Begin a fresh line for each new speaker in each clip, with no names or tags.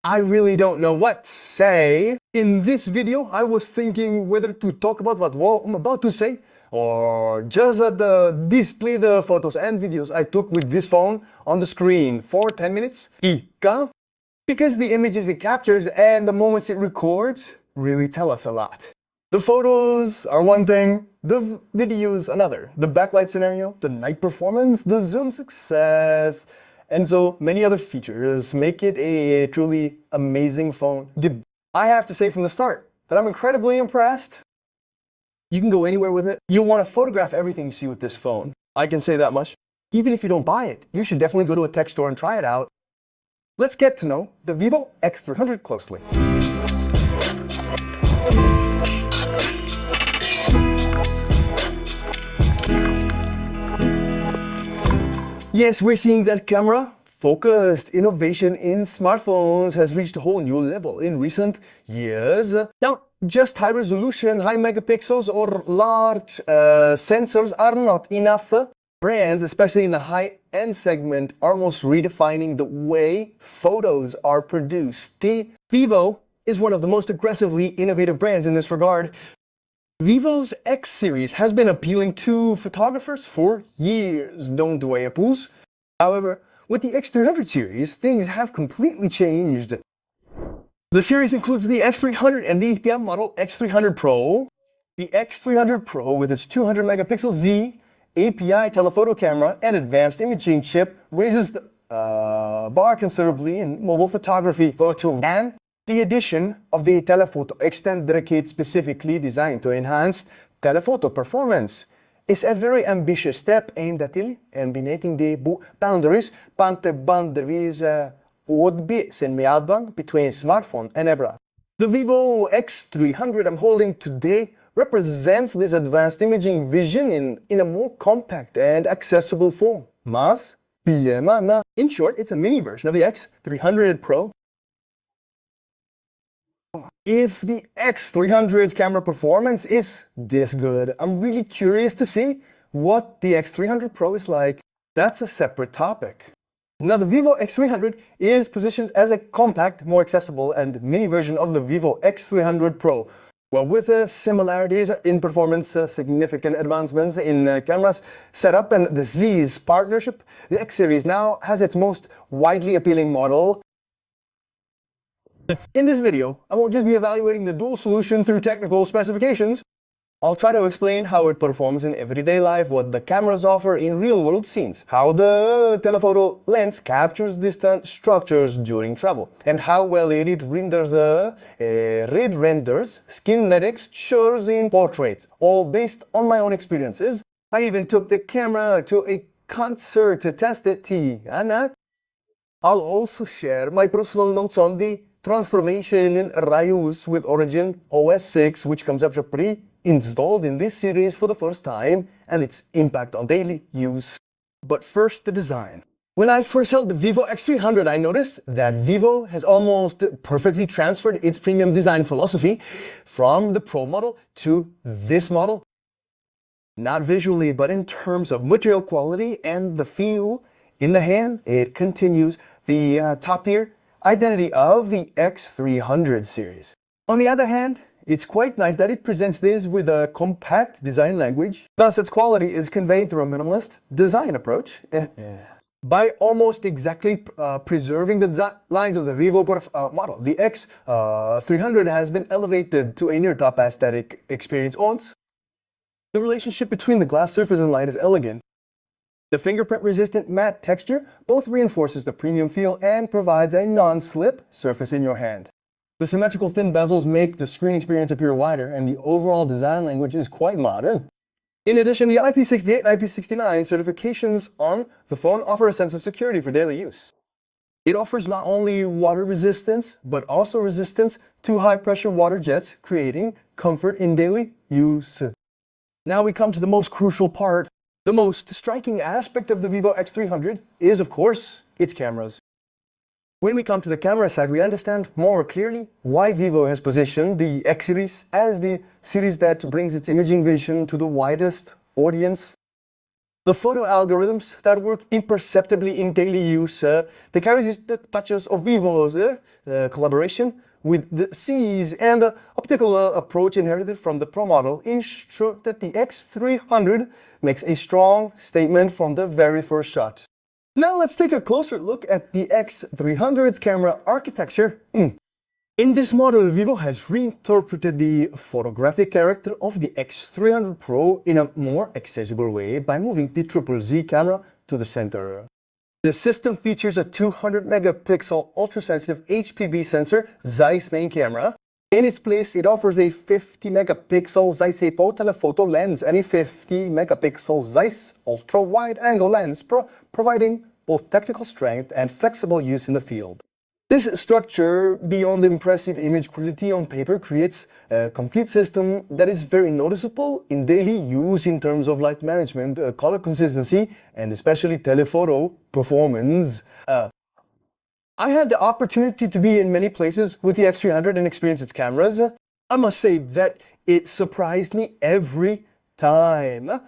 I really don't know what to say. In this video, I was thinking whether to talk about what I'm about to say or just display the photos and videos I took with this phone on the screen for 10 minutes. Because the images it captures and the moments it records really tell us a lot. The photos are one thing, the videos another. The backlight scenario, the night performance, the zoom success, and so many other features make it a truly amazing phone. I have to say from the start that I'm incredibly impressed. You can go anywhere with it. You'll want to photograph everything you see with this phone. I can say that much. Even if you don't buy it, you should definitely go to a tech store and try it out. Let's get to know the vivo X300 closely. Yes, we're seeing that camera-focused innovation in smartphones has reached a whole new level in recent years. Now, just high resolution, high megapixels or large sensors are not enough. Brands, especially in the high-end segment, are almost redefining the way photos are produced. Vivo is one of the most aggressively innovative brands in this regard. Vivo's X series has been appealing to photographers for years, don't worry, apples. However, with the X300 series, things have completely changed. The series includes the X300 and the API model X300 Pro. The X300 Pro with its 200 megapixel Z API telephoto camera and advanced imaging chip raises the bar considerably in mobile photography. And the addition of the telephoto extended kit specifically designed to enhance telephoto performance is a very ambitious step aimed at eliminating the boundaries between smartphone and camera. The vivo X300 I'm holding today represents this advanced imaging vision in a more compact and accessible form. In short, it's a mini version of the X300 Pro. If the X300's camera performance is this good, I'm really curious to see what the X300 Pro is like. That's a separate topic. Now, the vivo X300 is positioned as a compact, more accessible, and mini version of the vivo X300 Pro. Well, with similarities in performance, significant advancements in cameras setup, and the ZEISS partnership, the X series now has its most widely appealing model. In this video, I won't just be evaluating the dual solution through technical specifications. I'll try to explain how it performs in everyday life, what the cameras offer in real-world scenes, how the telephoto lens captures distant structures during travel, and how well it renders kinetic shows in portraits, all based on my own experiences. I even took the camera to a concert to test it. I'll also share my personal notes on the transformation in Ryus with Origin OS 6, which comes after pre-installed in this series for the first time, and its impact on daily use. But first, the design. When I first held the vivo X300, I noticed that Vivo has almost perfectly transferred its premium design philosophy from the Pro model to this model. Not visually, but in terms of material quality and the feel in the hand, it continues the top-tier identity of the X300 series. On the other hand, it's quite nice that it presents this with a compact design language. Thus, its quality is conveyed through a minimalist design approach. By almost exactly preserving the lines of the Vivo model, the X300 has been elevated to a near-top aesthetic experience. The relationship between the glass surface and light is elegant. The fingerprint-resistant matte texture both reinforces the premium feel and provides a non-slip surface in your hand. The symmetrical thin bezels make the screen experience appear wider, and the overall design language is quite modern. In addition, the IP68 and IP69 certifications on the phone offer a sense of security for daily use. It offers not only water resistance, but also resistance to high-pressure water jets, creating comfort in daily use. Now we come to the most crucial part. The most striking aspect of the vivo X300 is, of course, its cameras. When we come to the camera side, we understand more clearly why Vivo has positioned the X series as the series that brings its imaging vision to the widest audience. The photo algorithms that work imperceptibly in daily use, they carry the touches of vivo's collaboration with the ZEISS and the optical approach inherited from the Pro model ensure that the X300 makes a strong statement from the very first shot. Now let's take a closer look at the X300's camera architecture. In this model, Vivo has reinterpreted the photographic character of the X300 Pro in a more accessible way by moving the ZZZ camera to the center. The system features a 200 megapixel ultra-sensitive HPB sensor ZEISS main camera. In its place, it offers a 50 megapixel ZEISS telephoto lens and a 50 megapixel ZEISS ultra-wide-angle lens, providing both technical strength and flexible use in the field. This structure, beyond impressive image quality on paper, creates a complete system that is very noticeable in daily use in terms of light management, color consistency, and especially telephoto performance. I had the opportunity to be in many places with the X300 and experience its cameras. I must say that it surprised me every time. I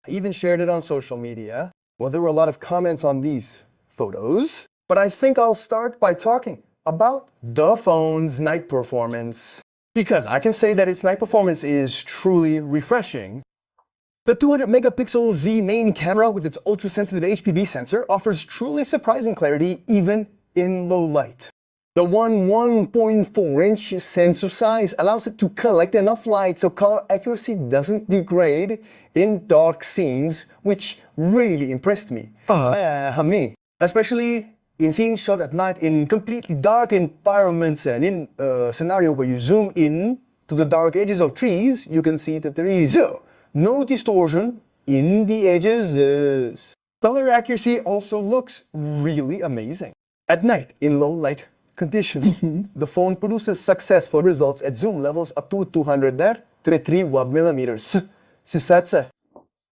even shared it on social media. Well, there were a lot of comments on these photos. But I think I'll start by talking about the phone's night performance, because I can say that its night performance is truly refreshing. The 200 megapixel Z main camera with its ultra-sensitive HPB sensor offers truly surprising clarity even in low light. The 1.4-inch sensor size allows it to collect enough light so color accuracy doesn't degrade in dark scenes, which really impressed me. Especially in scenes shot at night in completely dark environments and in a scenario where you zoom in to the dark edges of trees, you can see that there is no distortion in the edges. Color accuracy also looks really amazing. At night, in low light conditions, the phone produces successful results at zoom levels up to 233 watt-millimeters.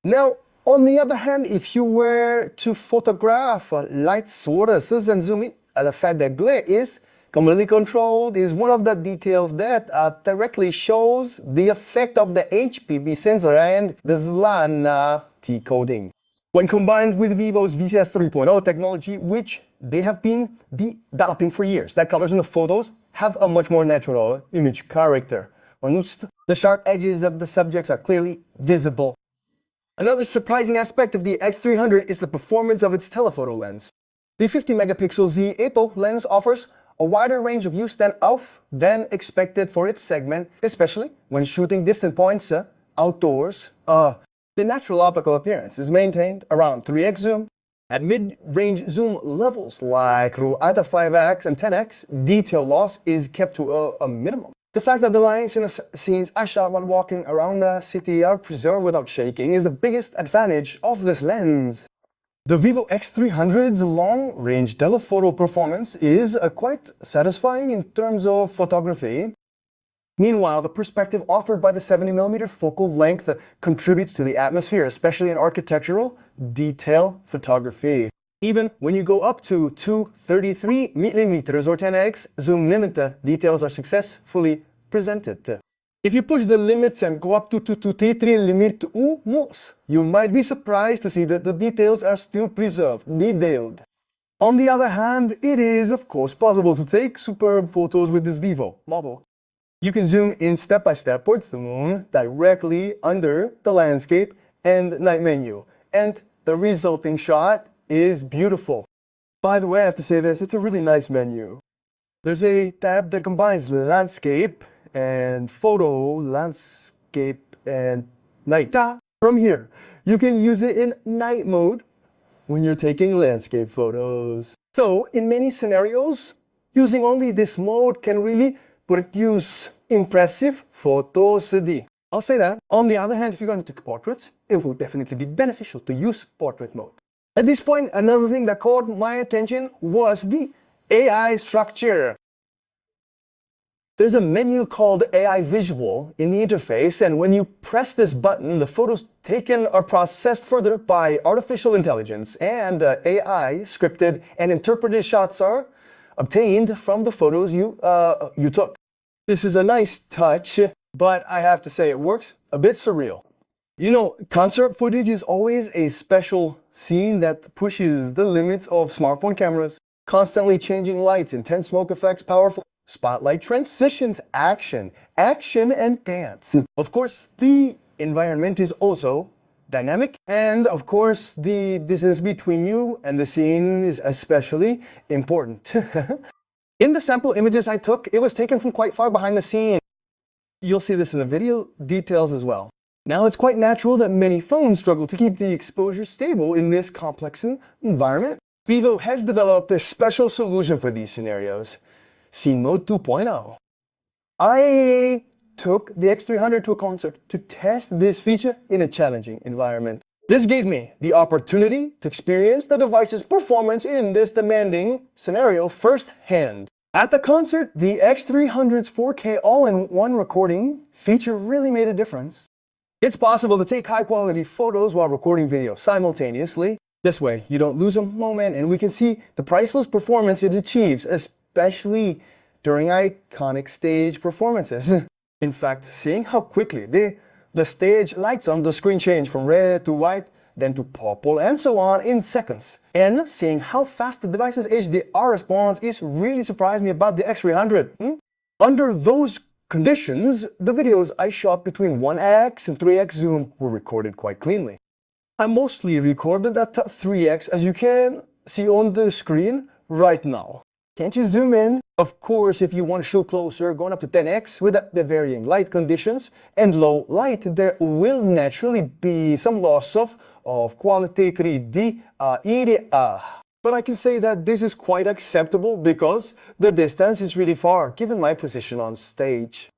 Now, on the other hand, if you were to photograph light sources and zoom in, the fact that glare is completely controlled is one of the details that directly shows the effect of the HPB sensor and the ZLAN T-coding. When combined with Vivo's VCS 3.0 technology, which they have been developing for years, that colors in the photos have a much more natural image character. The sharp edges of the subjects are clearly visible. Another surprising aspect of the X300 is the performance of its telephoto lens. The 50 megapixel Z Apo lens offers a wider range of use than expected for its segment, especially when shooting distant points outdoors. The natural optical appearance is maintained around 3x zoom. At mid-range zoom levels like RAW 5x and 10x, detail loss is kept to a minimum. The fact that the lines in the scenes I shot while walking around the city are preserved without shaking is the biggest advantage of this lens. The vivo X300's long-range telephoto performance is quite satisfying in terms of photography. Meanwhile, the perspective offered by the 70mm focal length contributes to the atmosphere, especially in architectural detail photography. Even when you go up to 233mm or 10x zoom limit, details are successfully presented. If you push the limits and go up to 233 limit almost, you might be surprised to see that the details are still preserved, detailed. On the other hand, it is of course possible to take superb photos with this Vivo model. You can zoom in step by step towards the moon directly under the landscape and night menu, and the resulting shot is beautiful. By the way, I have to say this, it's a really nice menu. There's a tab that combines landscape and photo, landscape and night. From here, you can use it in night mode when you're taking landscape photos. So, in many scenarios, using only this mode can really produce impressive photos. I'll say that. On the other hand, if you're going to take portraits, it will definitely be beneficial to use portrait mode. At this point, another thing that caught my attention was the AI structure. There's a menu called AI Visual in the interface, and when you press this button, the photos taken are processed further by artificial intelligence, and AI scripted and interpreted shots are obtained from the photos you took. This is a nice touch, but I have to say it works a bit surreal. You know, concert footage is always a special scene that pushes the limits of smartphone cameras. Constantly changing lights, intense smoke effects, powerful spotlight transitions, action, and dance. Of course, the environment is also dynamic, and of course, the distance between you and the scene is especially important. In the sample images I took, it was taken from quite far behind the scene. You'll see this in the video details as well. Now, it's quite natural that many phones struggle to keep the exposure stable in this complex environment. Vivo has developed a special solution for these scenarios, Scene Mode 2.0. I took the X300 to a concert to test this feature in a challenging environment. This gave me the opportunity to experience the device's performance in this demanding scenario firsthand. At the concert, the X300's 4K all-in-one recording feature really made a difference. It's possible to take high-quality photos while recording video simultaneously. This way, you don't lose a moment, and we can see the priceless performance it achieves, especially during iconic stage performances. In fact, seeing how quickly the stage lights on the screen change from red to white, then to purple, and so on in seconds. And seeing how fast the device's HDR response is really surprised me about the X300. Under those conditions, the videos I shot between 1x and 3x zoom were recorded quite cleanly. I mostly recorded at 3x, as you can see on the screen right now. Can't you zoom in? Of course, if you want to show closer, going up to 10x with the varying light conditions and low light, there will naturally be some loss of quality 3D. But I can say that this is quite acceptable because the distance is really far, given my position on stage.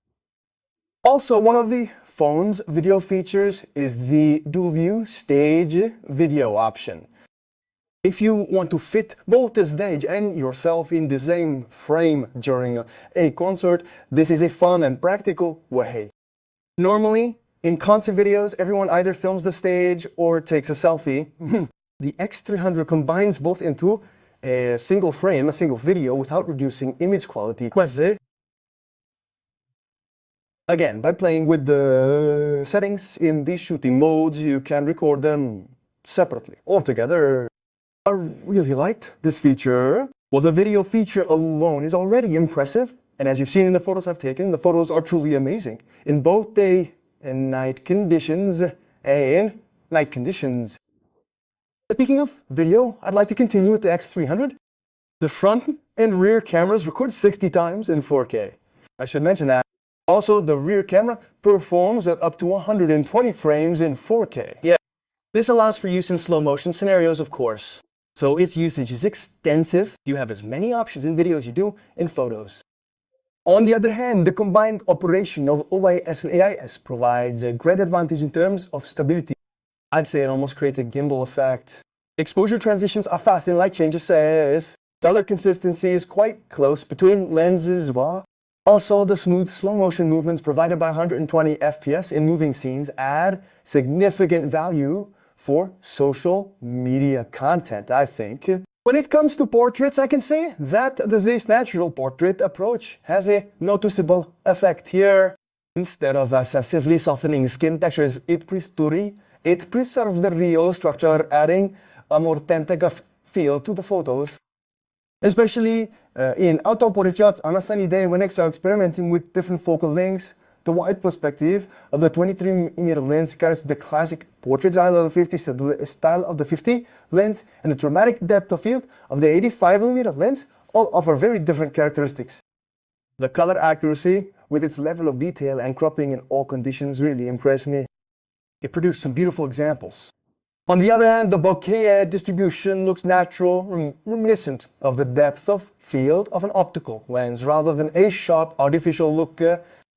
Also, one of the phone's video features is the dual view stage video option. If you want to fit both the stage and yourself in the same frame during a concert, this is a fun and practical way. Normally, in concert videos, everyone either films the stage or takes a selfie. The X300 combines both into a single frame, a single video, without reducing image quality. Again, by playing with the settings in these shooting modes, you can record them separately or together. I really liked this feature. Well, the video feature alone is already impressive, and as you've seen in the photos I've taken, the photos are truly amazing in both day and night conditions. Speaking of video, I'd like to continue with the X300. The front and rear cameras record 60 times in 4K. I should mention that. Also, the rear camera performs at up to 120 frames in 4K. Yeah, this allows for use in slow motion scenarios, of course. So its usage is extensive. You have as many options in video as you do in photos. On the other hand, the combined operation of OIS and AIS provides a great advantage in terms of stability. I'd say it almost creates a gimbal effect. Exposure transitions are fast in light changes. Color consistency is quite close between lenses. Also, the smooth slow motion movements provided by 120 FPS in moving scenes add significant value for social media content, I think. When it comes to portraits, I can say that the ZEISS natural portrait approach has a noticeable effect here. Instead of excessively softening skin textures, it preserves the real structure, adding a more authentic feel to the photos. Especially in outdoor portrait shots on a sunny day when extra experimenting with different focal lengths. The wide perspective of the 23mm lens carries the classic portrait style of the 50 lens, and the dramatic depth of field of the 85mm lens all offer very different characteristics. The color accuracy, with its level of detail and cropping in all conditions, really impressed me. It produced some beautiful examples. On the other hand, the bokeh distribution looks natural, reminiscent of the depth of field of an optical lens rather than a sharp artificial look.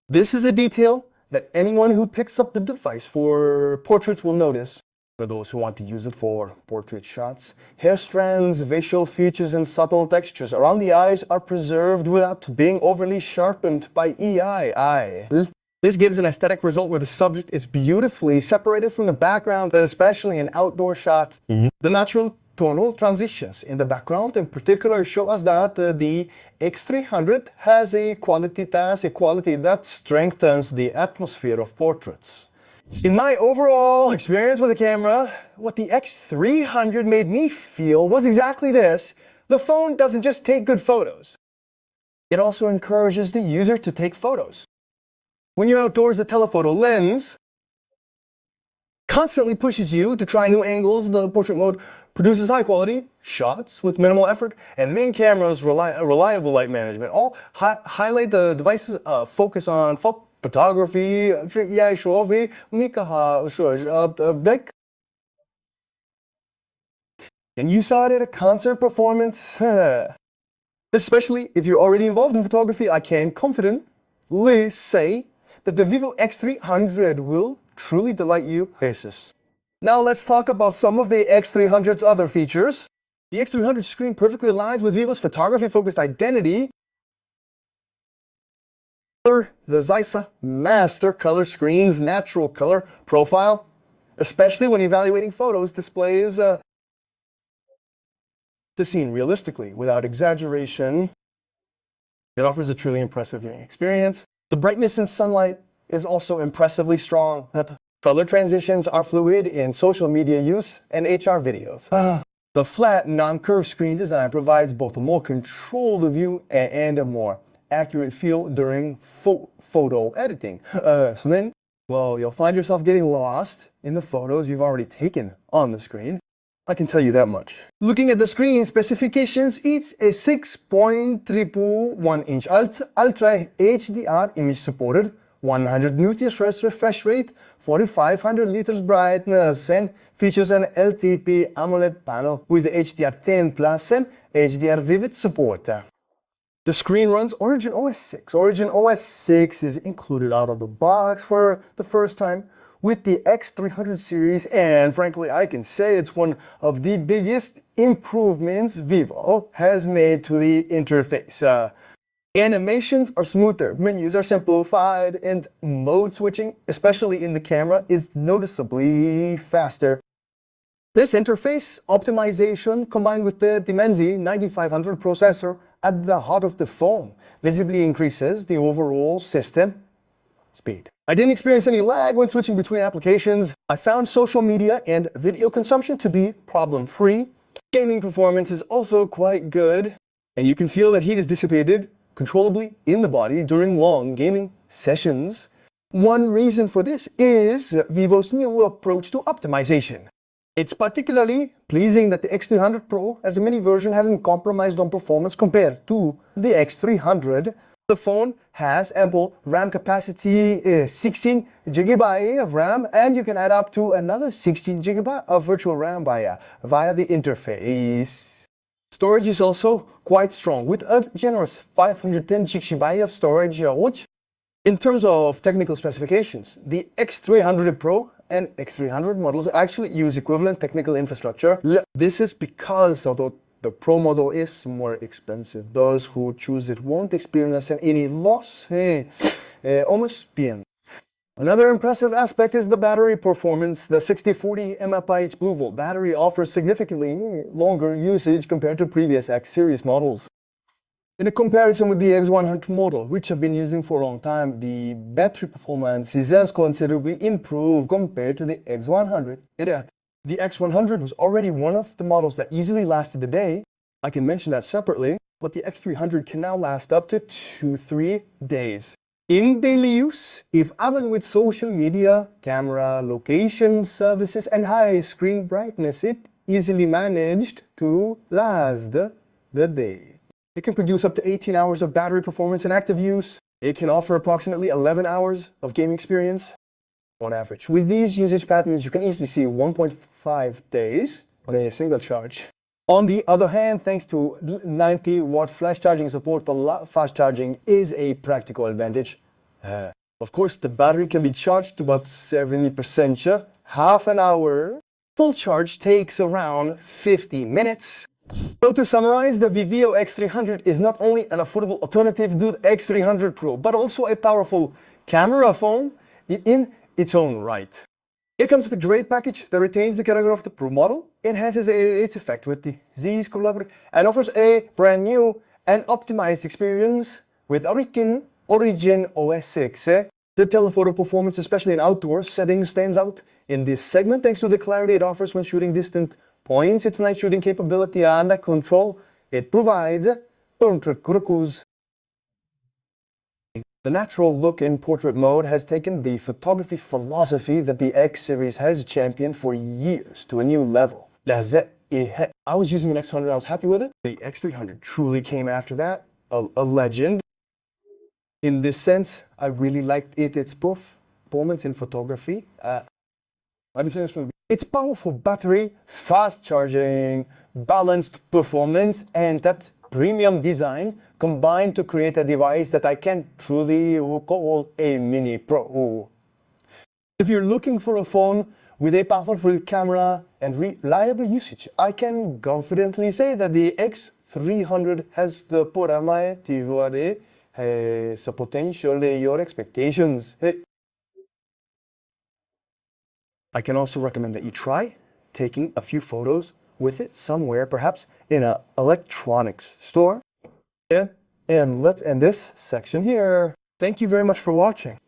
This is a detail that anyone who picks up the device for portraits will notice. For those who want to use it for portrait shots, hair strands, facial features, and subtle textures around the eyes are preserved without being overly sharpened by eye. This gives an aesthetic result where the subject is beautifully separated from the background, especially in outdoor shots. The natural tonal transitions in the background in particular show us that the X300 has a quality that strengthens the atmosphere of portraits. In my overall experience with the camera, what the X300 made me feel was exactly this. The phone doesn't just take good photos. It also encourages the user to take photos. When you're outdoors, the telephoto lens constantly pushes you to try new angles. The portrait mode produces high-quality shots with minimal effort, and main camera's reliable light management all highlight the device's focus on photography. And you saw it at a concert performance. Especially if you're already involved in photography, I can confidently say that the vivo X300 will truly delight you. Now let's talk about some of the X300's other features. The X300 screen perfectly aligns with vivo's photography-focused identity. The ZEISS Master Color Screen's natural color profile, especially when evaluating photos, displays the scene realistically, without exaggeration. It offers a truly impressive viewing experience. The brightness in sunlight is also impressively strong. Color transitions are fluid in social media use and HR videos. The flat, non-curved screen design provides both a more controlled view and a more accurate feel during photo editing. So then, well, you'll find yourself getting lost in the photos you've already taken on the screen. I can tell you that much. Looking at the screen specifications, it's a 6.1-inch Ultra HDR image supported, 100 nits refresh rate, 4500 nits brightness, and features an LTP AMOLED panel with HDR10 Plus and HDR Vivid support. The screen runs Origin OS 6. Origin OS 6 is included out of the box for the first time with the X300 series, and frankly, I can say it's one of the biggest improvements vivo has made to the interface. Animations are smoother, menus are simplified, and mode switching, especially in the camera, is noticeably faster. This interface optimization, combined with the Dimensity 9500 processor at the heart of the phone, visibly increases the overall system speed. I didn't experience any lag when switching between applications. I found social media and video consumption to be problem-free. Gaming performance is also quite good, and you can feel that heat is dissipated controllably in the body during long gaming sessions. One reason for this is vivo's new approach to optimization. It's particularly pleasing that the X300 Pro as a mini version hasn't compromised on performance compared to the X300. The phone has ample RAM capacity, 16 GB of RAM, and you can add up to another 16 GB of virtual RAM via the interface. Storage is also quite strong, with a generous 510 GB of storage, which, in terms of technical specifications, the X300 Pro and X300 models actually use equivalent technical infrastructure. This is because, although the Pro model is more expensive, those who choose it won't experience any loss. Almost bien. Another impressive aspect is the battery performance. The 6040 mAh Blue Volt battery offers significantly longer usage compared to previous X series models. In a comparison with the X100 model, which I've been using for a long time, the battery performance is as considerably improved compared to the X100. The X100 was already one of the models that easily lasted a day. I can mention that separately, but the X300 can now last up to 2-3 days. In daily use, even with social media, camera, location services, and high screen brightness, it easily managed to last the day. It can produce up to 18 hours of battery performance in active use. It can offer approximately 11 hours of gaming experience on average. With these usage patterns, you can easily see 1.5 days on a single charge. On the other hand, thanks to 90-watt flash charging support, the fast charging is a practical advantage. Of course, the battery can be charged to about 70%, half an hour. Full charge takes around 50 minutes. So to summarize, the vivo X300 is not only an affordable alternative to the X300 Pro, but also a powerful camera phone in its own right. It comes with a great package that retains the character of the Pro model, enhances its effect with the ZEISS collaborator, and offers a brand new and optimized experience with Origin OS 6. The telephoto performance, especially in outdoor settings, stands out in this segment thanks to the clarity it offers when shooting distant points, its night shooting capability, and the control it provides. The natural look in portrait mode has taken the photography philosophy that the X series has championed for years to a new level. I was using the X100, I was happy with it. The X300 truly came after that, a legend. In this sense, I really liked its performance in photography. Its powerful battery, fast charging, balanced performance, and that premium design combined to create a device that I can truly call a mini pro. If you're looking for a phone with a powerful camera and reliable usage, I can confidently say that the X300 has the parameters has potential your expectations. I can also recommend that you try taking a few photos with it somewhere, perhaps in an electronics store. Yeah, and let's end this section here. Thank you very much for watching.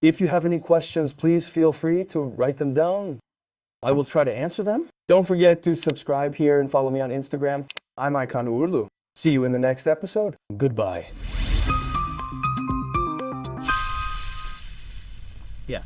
If you have any questions, please feel free to write them down. I will try to answer them. Don't forget to subscribe here and follow me on Instagram. I'm Ercan. See you in the next episode. Goodbye.
Yeah.